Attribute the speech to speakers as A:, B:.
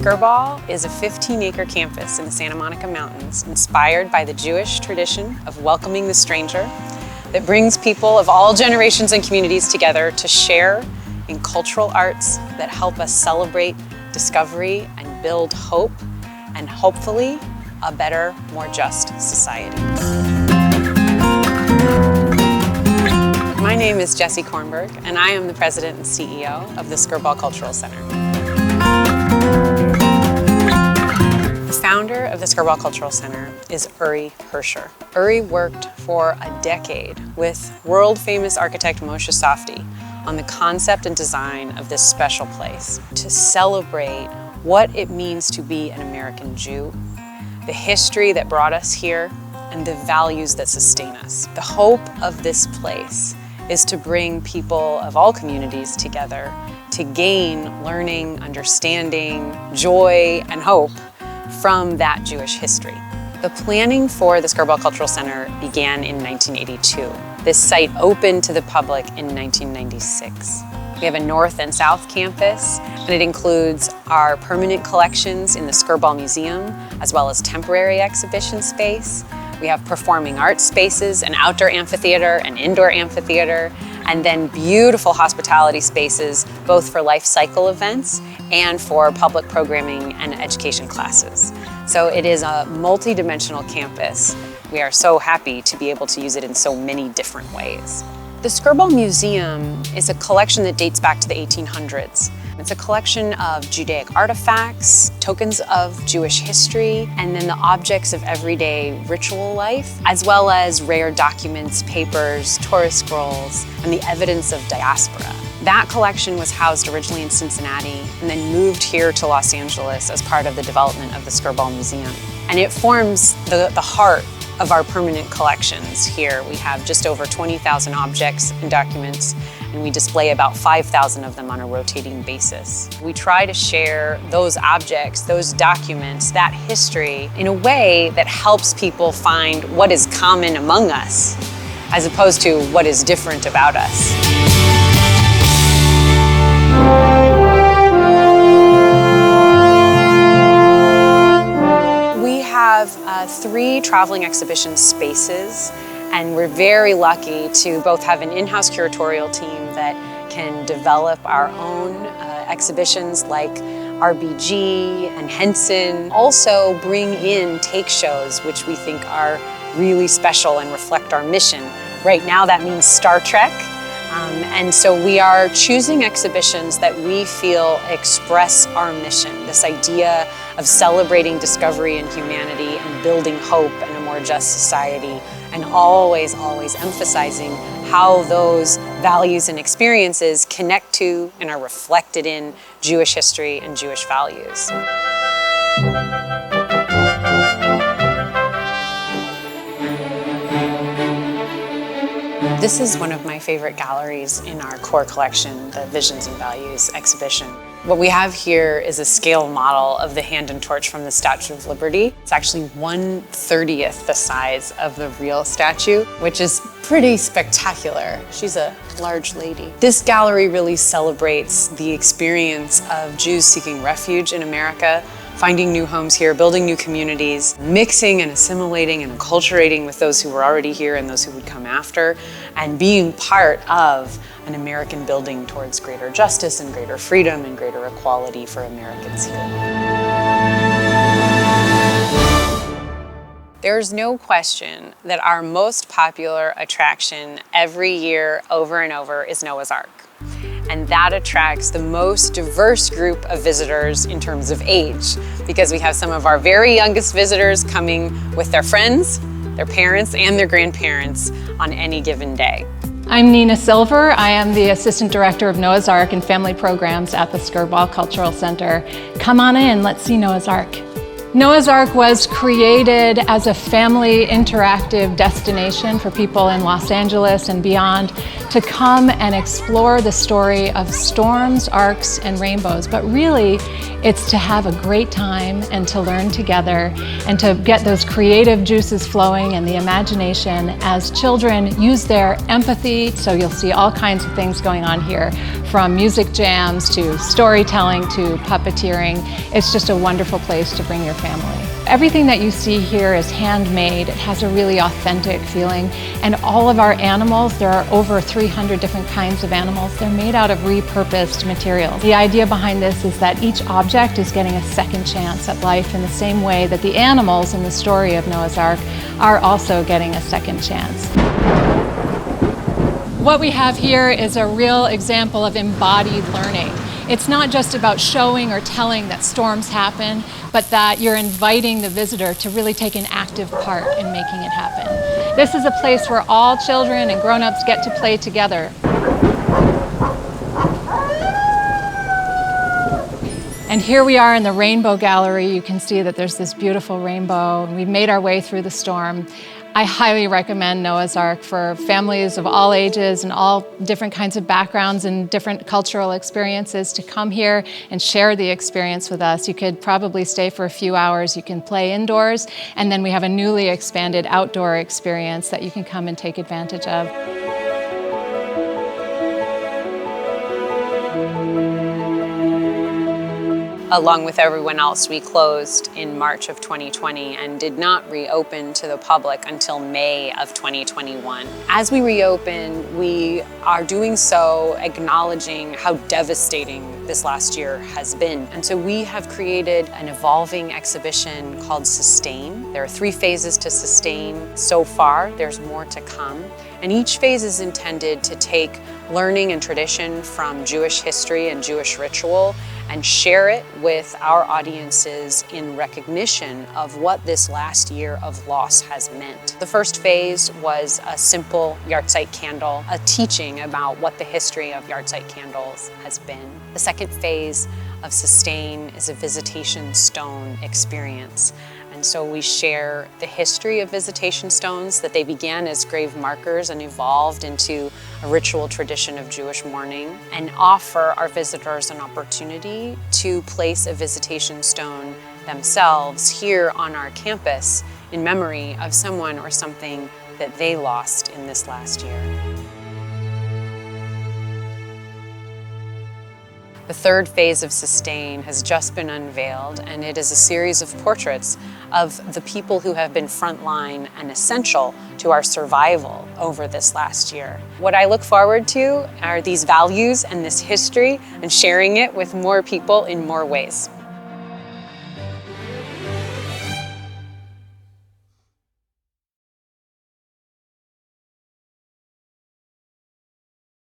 A: Skirball is a 15-acre campus in the Santa Monica Mountains, inspired by the Jewish tradition of welcoming the stranger, that brings people of all generations and communities together to share in cultural arts that help us celebrate discovery and build hope, and hopefully a better, more just society. My name is Jessie Kornberg, and I am the president and CEO of the Skirball Cultural Center. The founder of the Skirball Cultural Center is Uri Hersher. Uri worked for a decade with world-famous architect Moshe Safdie on the concept and design of this special place to celebrate what it means to be an American Jew, the history that brought us here, and the values that sustain us. The hope of this place is to bring people of all communities together to gain learning, understanding, joy, and hope from that Jewish history. The planning for the Skirball Cultural Center began in 1982. This site opened to the public in 1996. We have a north and south campus, and it includes our permanent collections in the Skirball Museum, as well as temporary exhibition space. We have performing arts spaces, an outdoor amphitheater, an indoor amphitheater, and then beautiful hospitality spaces, both for life cycle events and for public programming and education classes. So it is a multi-dimensional campus. We are so happy to be able to use it in so many different ways. The Skirball Museum is a collection that dates back to the 1800s. It's a collection of Judaic artifacts, tokens of Jewish history, and then the objects of everyday ritual life, as well as rare documents, papers, Torah scrolls, and the evidence of diaspora. That collection was housed originally in Cincinnati and then moved here to Los Angeles as part of the development of the Skirball Museum. And it forms the heart of our permanent collections here. We have just over 20,000 objects and documents, and we display about 5,000 of them on a rotating basis. We try to share those objects, those documents, that history in a way that helps people find what is common among us, as opposed to what is different about us. We have 3 traveling exhibition spaces, and we're very lucky to both have an in-house curatorial team that can develop our own exhibitions like RBG and Henson. Also bring in take shows, which we think are really special and reflect our mission. Right now that means Star Trek. And so we are choosing exhibitions that we feel express our mission, this idea of celebrating discovery and humanity and building hope and a more just society, and always emphasizing how those values and experiences connect to and are reflected in Jewish history and Jewish values. This is one of my favorite galleries in our core collection, the Visions and Values exhibition. What we have here is a scale model of the hand and torch from the Statue of Liberty. It's actually 1/30th the size of the real statue, which is pretty spectacular. She's a large lady. This gallery really celebrates the experience of Jews seeking refuge in America, finding new homes here, building new communities, mixing and assimilating and acculturating with those who were already here and those who would come after, and being part of an American building towards greater justice and greater freedom and greater equality for Americans here. There's no question that our most popular attraction every year over and over is Noah's Ark. And that attracts the most diverse group of visitors in terms of age, because we have some of our very youngest visitors coming with their friends, their parents, and their grandparents on any given day.
B: I'm Nina Silver. I am the Assistant Director of Noah's Ark and Family Programs at the Skirball Cultural Center. Come on in, let's see Noah's Ark. Noah's Ark was created as a family interactive destination for people in Los Angeles and beyond to come and explore the story of storms, arcs, and rainbows. But really, it's to have a great time and to learn together and to get those creative juices flowing and the imagination as children use their empathy. So you'll see all kinds of things going on here, from music jams to storytelling to puppeteering. It's just a wonderful place to bring your family. Everything that you see here is handmade. It has a really authentic feeling. And all of our animals, there are over 300 different kinds of animals. They're made out of repurposed materials. The idea behind this is that each object is getting a second chance at life in the same way that the animals in the story of Noah's Ark are also getting a second chance. What we have here is a real example of embodied learning. It's not just about showing or telling that storms happen, but that you're inviting the visitor to really take an active part in making it happen. This is a place where all children and grown-ups get to play together. And here we are in the Rainbow Gallery. You can see that there's this beautiful rainbow, and we've made our way through the storm. I highly recommend Noah's Ark for families of all ages and all different kinds of backgrounds and different cultural experiences to come here and share the experience with us. You could probably stay for a few hours. You can play indoors, and then we have a newly expanded outdoor experience that you can come and take advantage of.
A: Along with everyone else, we closed in March of 2020 and did not reopen to the public until May of 2021. As we reopen, we are doing so acknowledging how devastating this last year has been. And so we have created an evolving exhibition called Sustain. There are 3 phases to Sustain so far. There's more to come. And each phase is intended to take learning and tradition from Jewish history and Jewish ritual and share it with our audiences in recognition of what this last year of loss has meant. The first phase was a simple yahrzeit candle, a teaching about what the history of yahrzeit candles has been. The second phase of Sustain is a visitation stone experience. And so we share the history of visitation stones, that they began as grave markers and evolved into a ritual tradition of Jewish mourning, and offer our visitors an opportunity to place a visitation stone themselves here on our campus in memory of someone or something that they lost in this last year. The third phase of Sustain has just been unveiled, and it is a series of portraits of the people who have been frontline and essential to our survival over this last year. What I look forward to are these values and this history and sharing it with more people in more ways.